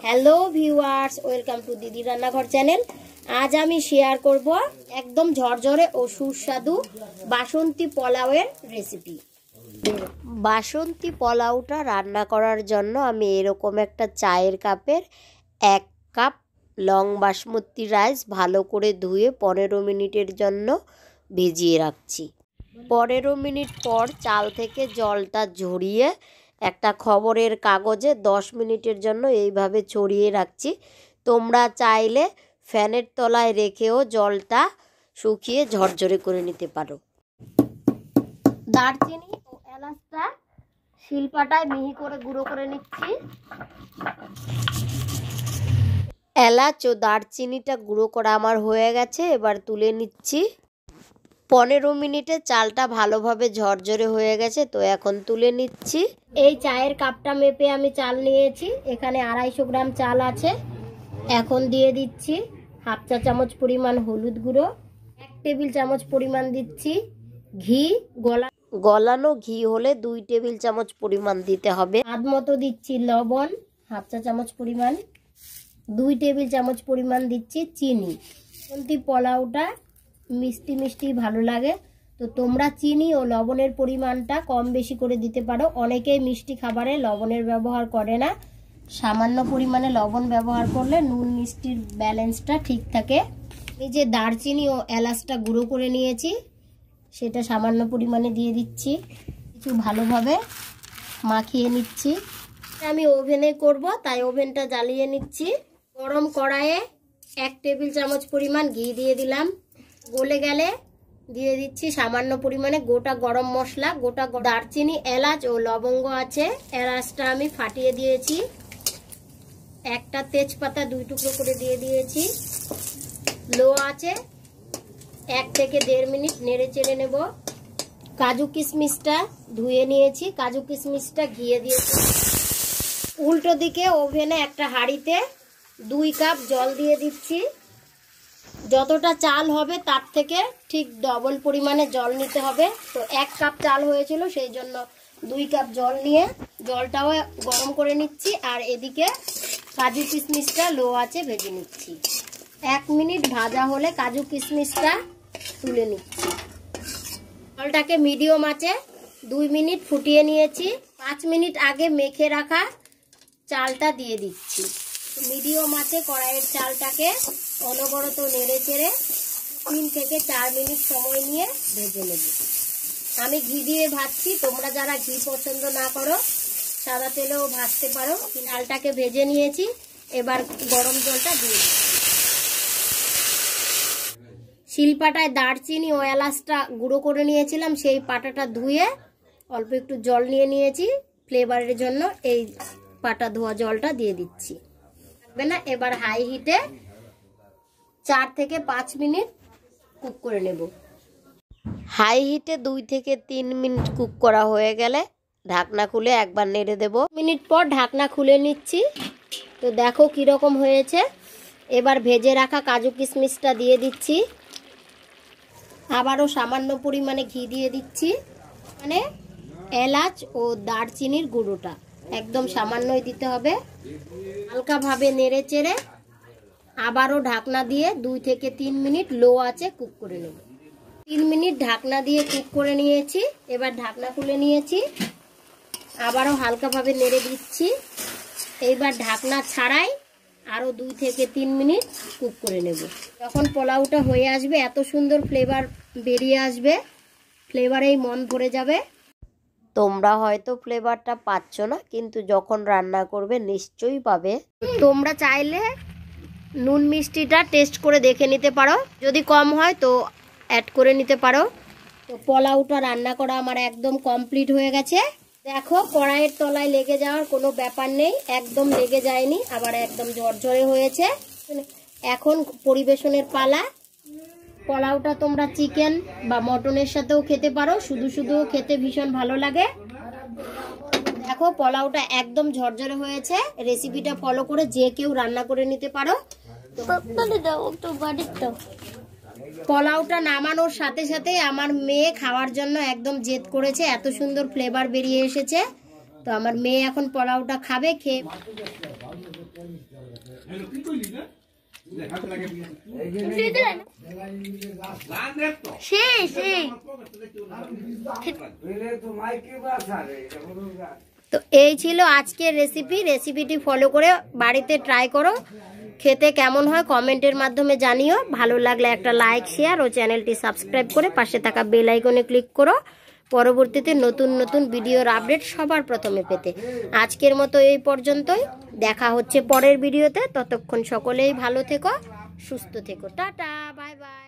Hello viewers, welcome to দিদি রান্নাঘর channel. আজ আমি শেয়ার করব একদম ঝরঝরে ও সুস্বাদু বাসন্তী পোলাওয়ের রেসিপি। বাসন্তী পোলাওটা রান্না করার জন্য আমি এরকম একটা চায়ের কাপের 1 কাপ লং বাসমতি রাইস ভালো করে ধুয়ে 15 মিনিটের জন্য ভিজিয়ে রাখছি। 15 মিনিট পর চাল থেকে জলটা ঝরিয়ে একটা খবরের কাগজে 10 মিনিটের জন্য এইভাবে ছড়িয়ে রাখছি। তোমরা চাইলে ফ্যানের তলায় রেখেও জলটা শুকিয়ে ঝরঝরে করে নিতে পারো। দারচিনি ও এলাচটা শিলপাটায় মিহি করে গুঁড়ো করে নিচ্ছি। এলাচ ও দারচিনিটা গুঁড়ো করা আমার হয়ে গেছে, এবার তুলে নিচ্ছি। 15 মিনিটে চালটা ভালোভাবে ঝরঝরে হয়ে গেছে, তো এখন তুলে নিচ্ছি। এই চায়ের কাপটা মেপে আমি চাল নিয়েছি, এখানে 250 গ্রাম চাল আছে। এখন দিয়ে দিচ্ছি 1/2 চা চামচ পরিমাণ হলুদ গুঁড়ো, 1 টেবিল চামচ পরিমাণ দিচ্ছি ঘি। গলানো ঘি হলে 2 টেবিল চামচ পরিমাণ দিতে হবে। স্বাদ মতো দিচ্ছি লবণ 1/2 চা চামচ পরিমাণ, 2 টেবিল চামচ পরিমাণ দিচ্ছি চিনি। বাসন্তী পোলাওটা মিষ্টি মিষ্টি ভালো লাগে, তো তোমরা চিনি ও লবণের পরিমাণটা কম বেশি করে দিতে পারো। অনেকেই মিষ্টি খাবারে লবণের ব্যবহার করে না, সামান্য পরিমাণে লবণ ব্যবহার করলে নুন মিষ্টির ব্যালেন্সটা ঠিক থাকে। এই যে দারচিনি ও এলাচটা গুঁড়ো করে নিয়েছি, সেটা সামান্য পরিমাণে দিয়ে দিচ্ছি। কিছু ভালোভাবে মাখিয়ে নিচ্ছি। আমি ওভেনে করব, তাই ওভেনটা জ্বালিয়ে নিচ্ছি। গরম কড়াইয়ে 1 টেবিল চামচ পরিমাণ ঘি দিয়ে দিলাম। গলে গেলে দিয়ে দিচ্ছি সামান্য পরিমাণে গোটা গরম মশলা। গোটা দারচিনি, এলাচ ও লবঙ্গ আছে, এলাচটা আমি ফাটিয়ে দিয়েছি। একটা তেজপাতা 2 টুকরো করে দিয়ে দিয়েছি। লো আছে 1 থেকে 1.5 মিনিট নেড়ে চেড়ে নেব। কাজু কিশমিশটা ধুয়ে নিয়েছি, কাজু কিশমিশটা ঘিয়ে দিয়েছি। উল্টো দিকে ওভেনে একটা হাঁড়িতে 2 কাপ জল দিয়ে দিচ্ছি। যতটা চাল হবে তার থেকে ঠিক ডবল পরিমাণে জল নিতে হবে। তো 1 কাপ চাল হয়েছিল, সেই জন্য 2 কাপ জল নিয়ে জলটাও গরম করে নিচ্ছি। আর এদিকে কাজু কিশমিশটা লো আছে ভেজে নিচ্ছি। 1 মিনিট ভাজা হলে কাজু কিশমিশটা তুলে নিচ্ছি। জলটাকে মিডিয়াম আঁচে 2 মিনিট ফুটিয়ে নিয়েছি। 5 মিনিট আগে মেখে রাখা চালটা দিয়ে দিচ্ছি। মিডিয়াম আঁচে কড়াইয়ের চালটাকে অনবরত নেড়ে চেড়ে 3 থেকে 4 মিনিট সময় নিয়ে ভেজে নেব। আমি ঘি দিয়ে ভাজছি, তোমরা যারা ঘি পছন্দ না করো সাদা তেলেও ভাজতে পারো। চালটাকে ভেজে নিয়েছি, এবার গরম জলটা দিয়ে দিচ্ছি। শিলপাটায় দারচিনি ও এলাচটা গুঁড়ো করে নিয়েছিলাম, সেই পাটাটা ধুয়ে অল্প একটু জল নিয়ে নিয়েছি ফ্লেভারের জন্য। এই পাটা ধোয়া জলটা দিয়ে দিচ্ছি না। এবার হাই হিটে 4 থেকে 5 মিনিট কুক করে নেব। হাই হিটে 2 থেকে 3 মিনিট কুক করা হয়ে গেলে ঢাকনা খুলে একবার নেড়ে দেব। মিনিট পর ঢাকনা খুলে নিচ্ছি, তো দেখো কিরকম হয়েছে। এবার ভেজে রাখা কাজু কিশমিশটা দিয়ে দিচ্ছি। আবারও সামান্য পরিমাণে ঘি দিয়ে দিচ্ছি। মানে এলাচ ও দারচিনির গুঁড়োটা একদম সামান্যই দিতে হবে। হালকাভাবে নেড়ে চেড়ে আবারও ঢাকনা দিয়ে 2 থেকে 3 মিনিট লো আঁচে কুক করে নেব। 3 মিনিট ঢাকনা দিয়ে কুক করে নিয়েছি। এবার ঢাকনা খুলে নিয়েছি, আবারও হালকাভাবে নেড়ে দিচ্ছি। এইবার ঢাকনা ছাড়াই আরও 2 থেকে 3 মিনিট কুক করে নেব। যখন পোলাওটা হয়ে আসবে এত সুন্দর ফ্লেভার বেরিয়ে আসবে, ফ্লেভারেই মন ভরে যাবে। তোমরা হয়তো ফ্লেভারটা পাচ্ছ না, কিন্তু যখন রান্না করবে নিশ্চয়ই পাবে। তোমরা চাইলে নুন মিষ্টিটা টেস্ট করে দেখে নিতে পারো, যদি কম হয় তো অ্যাড করে নিতে পারো। তো পোলাওটা রান্না করা আমার একদম কমপ্লিট হয়ে গেছে। দেখো কড়াইয়ের তলায় লেগে যাওয়ার কোনো ব্যাপার নেই, একদম লেগে যায়নি, আবার একদম ঝরঝরে হয়েছে। এখন পরিবেশনের পালা। পোলাওটা তোমরা চিকেন বা মটনের সাথেও খেতে পারো, শুধু শুধুও খেতে ভীষণ ভালো লাগে। দেখো পোলাওটা একদম ঝরঝরে হয়েছে। রেসিপিটা ফলো করে যে কেউ রান্না করে নিতে পারো। পোলাওটা নামানোর সাথে সাথে আমার মেয়ে খাওয়ার জন্য একদম জেদ করেছে, এত সুন্দর ফ্লেভার বেরিয়ে এসেছে। তো আমার মেয়ে এখন পোলাওটা খাবে, খেয়ে তো এই ছিল আজকের রেসিপিটি ফলো করে বাড়িতে ট্রাই করো, খেতে কেমন হয় কমেন্টের মাধ্যমে জানিও। ভালো লাগলে একটা লাইক, শেয়ার ও চ্যানেলটি সাবস্ক্রাইব করে পাশে থাকা বেল আইকনে ক্লিক করো পরবর্তীতে নতুন নতুন ভিডিওর আপডেট সবার প্রথমে পেতে। আজকের মতো এই পর্যন্তই, দেখা হচ্ছে পরের ভিডিওতে। ততক্ষণ সকলেই ভালো থেকো, সুস্থ থেকো, টাটা, বাই বাই।